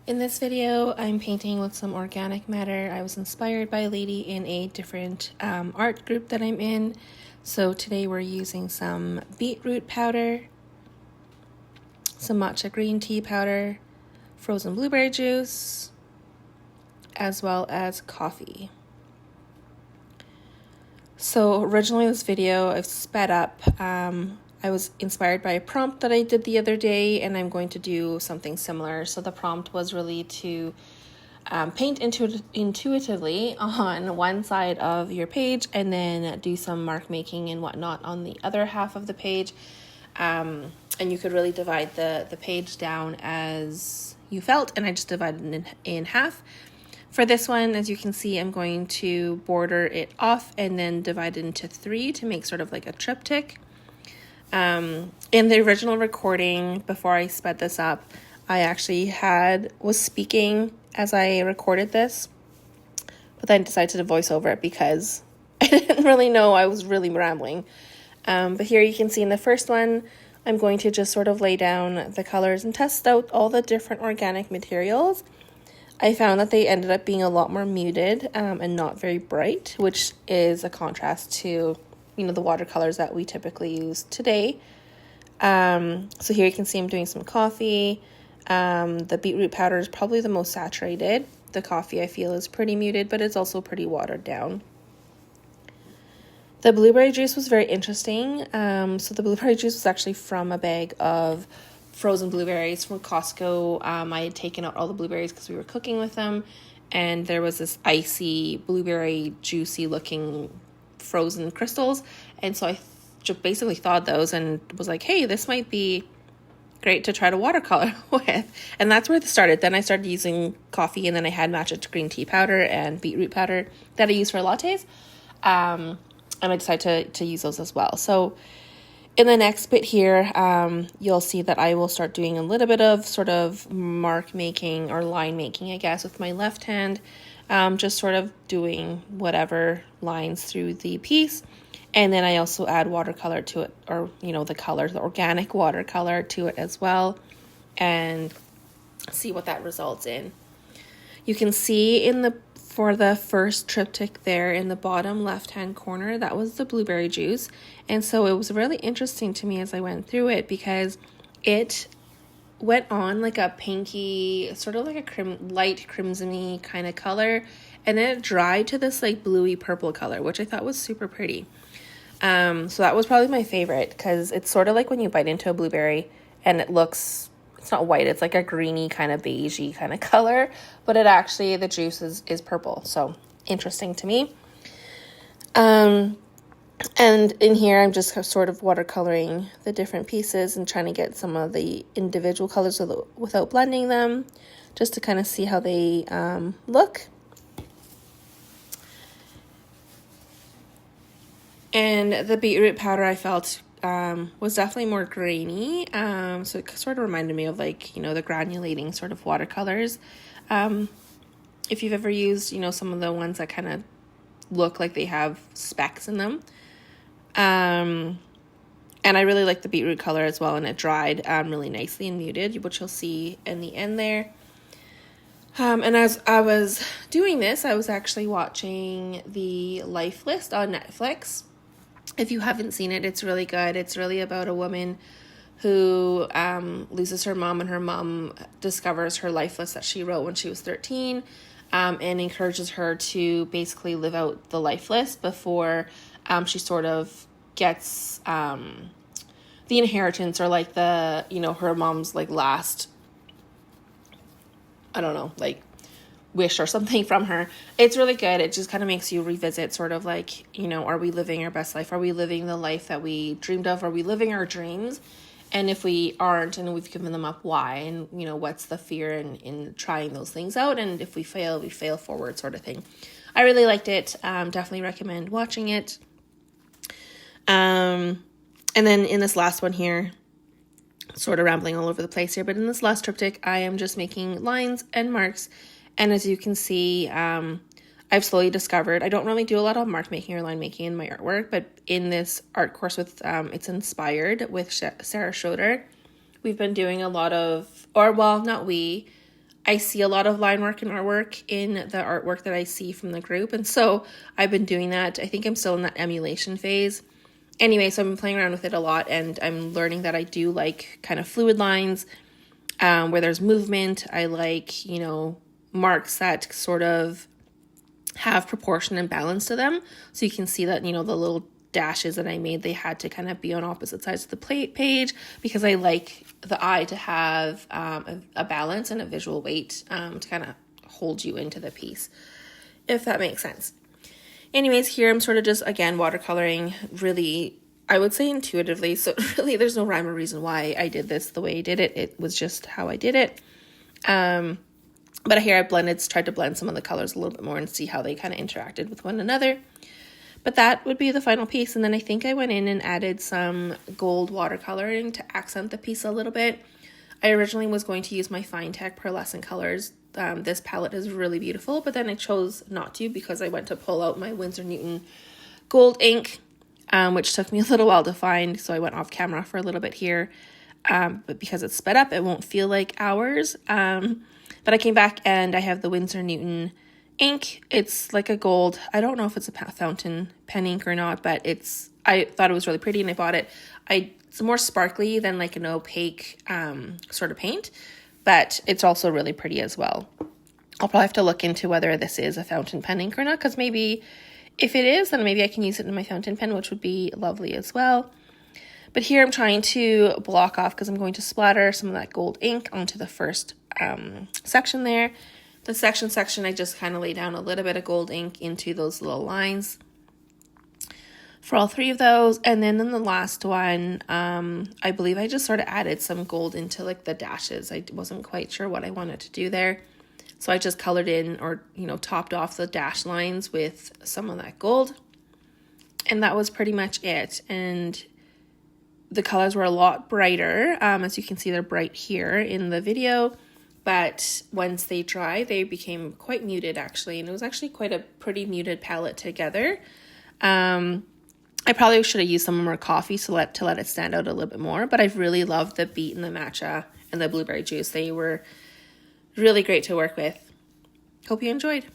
In this video, I'm painting with some organic matter. I was inspired by a lady in a different art group that I'm in. So today we're using some beetroot powder, some matcha green tea powder, frozen blueberry juice, as well as coffee. So originally this video I've sped up. I was inspired by a prompt that I did the other day, and I'm going to do something similar. So the prompt was really to paint intuitively on one side of your page and then do some mark making and whatnot on the other half of the page. And you could really divide the page down as you felt, and I just divided it in half. For this one, as you can see, I'm going to border it off and then divide it into 3 to make sort of like a triptych. In the original recording, before I sped this up, I actually was speaking as I recorded this, but then decided to voice over it because I didn't really know, I was really rambling. But here you can see in the first one, I'm going to just sort of lay down the colors and test out all the different organic materials. I found that they ended up being a lot more muted and not very bright, which is a contrast to the watercolors that we typically use today. So here you can see I'm doing some coffee. The beetroot powder is probably the most saturated. The coffee I feel is pretty muted, but it's also pretty watered down. The blueberry juice was very interesting. So the blueberry juice was actually from a bag of frozen blueberries from Costco. I had taken out all the blueberries because we were cooking with them, and there was this icy blueberry juicy looking frozen crystals, and so I just basically thawed those and was like, hey, this might be great to try to watercolor with. And that's where it started. Then I started using coffee, and then I had matcha green tea powder and beetroot powder that I use for lattes, and I decided to use those as well. So in the next bit here, you'll see that I will start doing a little bit of sort of mark making or line making, I guess, with my left hand. Just sort of doing whatever lines through the piece. And then I also add watercolor to it, or, the color, the organic watercolor to it as well, and see what that results in. You can see for the first triptych there in the bottom left-hand corner, that was the blueberry juice. And so it was really interesting to me as I went through it, because it went on like a pinky, sort of like a light crimson-y kind of color, and then it dried to this like bluey purple color, which I thought was super pretty. So that was probably my favorite, because it's sort of like when you bite into a blueberry and it's not white, it's like a greeny kind of beigey kind of color, but the juice is purple. So interesting to me. And in here, I'm just sort of watercoloring the different pieces and trying to get some of the individual colors without blending them, just to kind of see how they look. And the beetroot powder I felt was definitely more grainy. So it sort of reminded me of the granulating sort of watercolors. If you've ever used, some of the ones that kind of look like they have specks in them. And I really like the beetroot color as well, and it dried really nicely and muted, which you'll see in the end there. And as I was doing this, I was actually watching The Life List on Netflix. If you haven't seen it, it's really good. It's really about a woman who loses her mom, and her mom discovers her life list that she wrote when she was 13, and encourages her to basically live out the life list before she sort of gets the inheritance, or like her mom's like last, I don't know, like wish or something from her. It's really good. It just kind of makes you revisit sort of like, are we living our best life? Are we living the life that we dreamed of? Are we living our dreams? And if we aren't, and we've given them up, why? And, what's the fear in trying those things out? And if we fail forward, sort of thing. I really liked it. Definitely recommend watching it. And then in this last one here, sort of rambling all over the place here, but in this last triptych, I am just making lines and marks. And as you can see, I've slowly discovered, I don't really do a lot of mark making or line making in my artwork, but in this art course it's inspired with Sarah Schroeder, we've been doing a lot of, not we, I see a lot of line work and artwork in the artwork that I see from the group. And so I've been doing that. I think I'm still in that emulation phase. Anyway, so I've been playing around with it a lot, and I'm learning that I do like kind of fluid lines where there's movement. I like, you know, marks that sort of have proportion and balance to them. So you can see that, you know, the little dashes that I made, they had to kind of be on opposite sides of the page because I like the eye to have a balance and a visual weight to kind of hold you into the piece, if that makes sense. Anyways, here I'm sort of just, again, watercoloring really, I would say intuitively. So really there's no rhyme or reason why I did this the way I did it. It was just how I did it. But here I tried to blend some of the colors a little bit more and see how they kind of interacted with one another. But that would be the final piece. And then I think I went in and added some gold watercoloring to accent the piece a little bit. I originally was going to use my Finetec pearlescent colors. This palette is really beautiful, but then I chose not to because I went to pull out my Winsor Newton gold ink, which took me a little while to find. So I went off camera for a little bit here. But because it's sped up, it won't feel like hours. But I came back and I have the Winsor Newton ink. It's like a gold. I don't know if it's a fountain pen ink or not, but I thought it was really pretty and I bought it. It's more sparkly than like an opaque sort of paint, but it's also really pretty as well. I'll probably have to look into whether this is a fountain pen ink or not, because maybe if it is, then maybe I can use it in my fountain pen, which would be lovely as well. But here I'm trying to block off because I'm going to splatter some of that gold ink onto the first section there. The section, I just kind of lay down a little bit of gold ink into those little lines for all three of those. And then in the last one, I believe I just sort of added some gold into like the dashes. I wasn't quite sure what I wanted to do there. So I just colored in or, you know, topped off the dash lines with some of that gold. And that was pretty much it. And the colors were a lot brighter. As you can see, they're bright here in the video. But once they dry, they became quite muted actually. And it was actually quite a pretty muted palette together. I probably should have used some more coffee to let it stand out a little bit more. But I've really loved the beet and the matcha and the blueberry juice. They were really great to work with. Hope you enjoyed.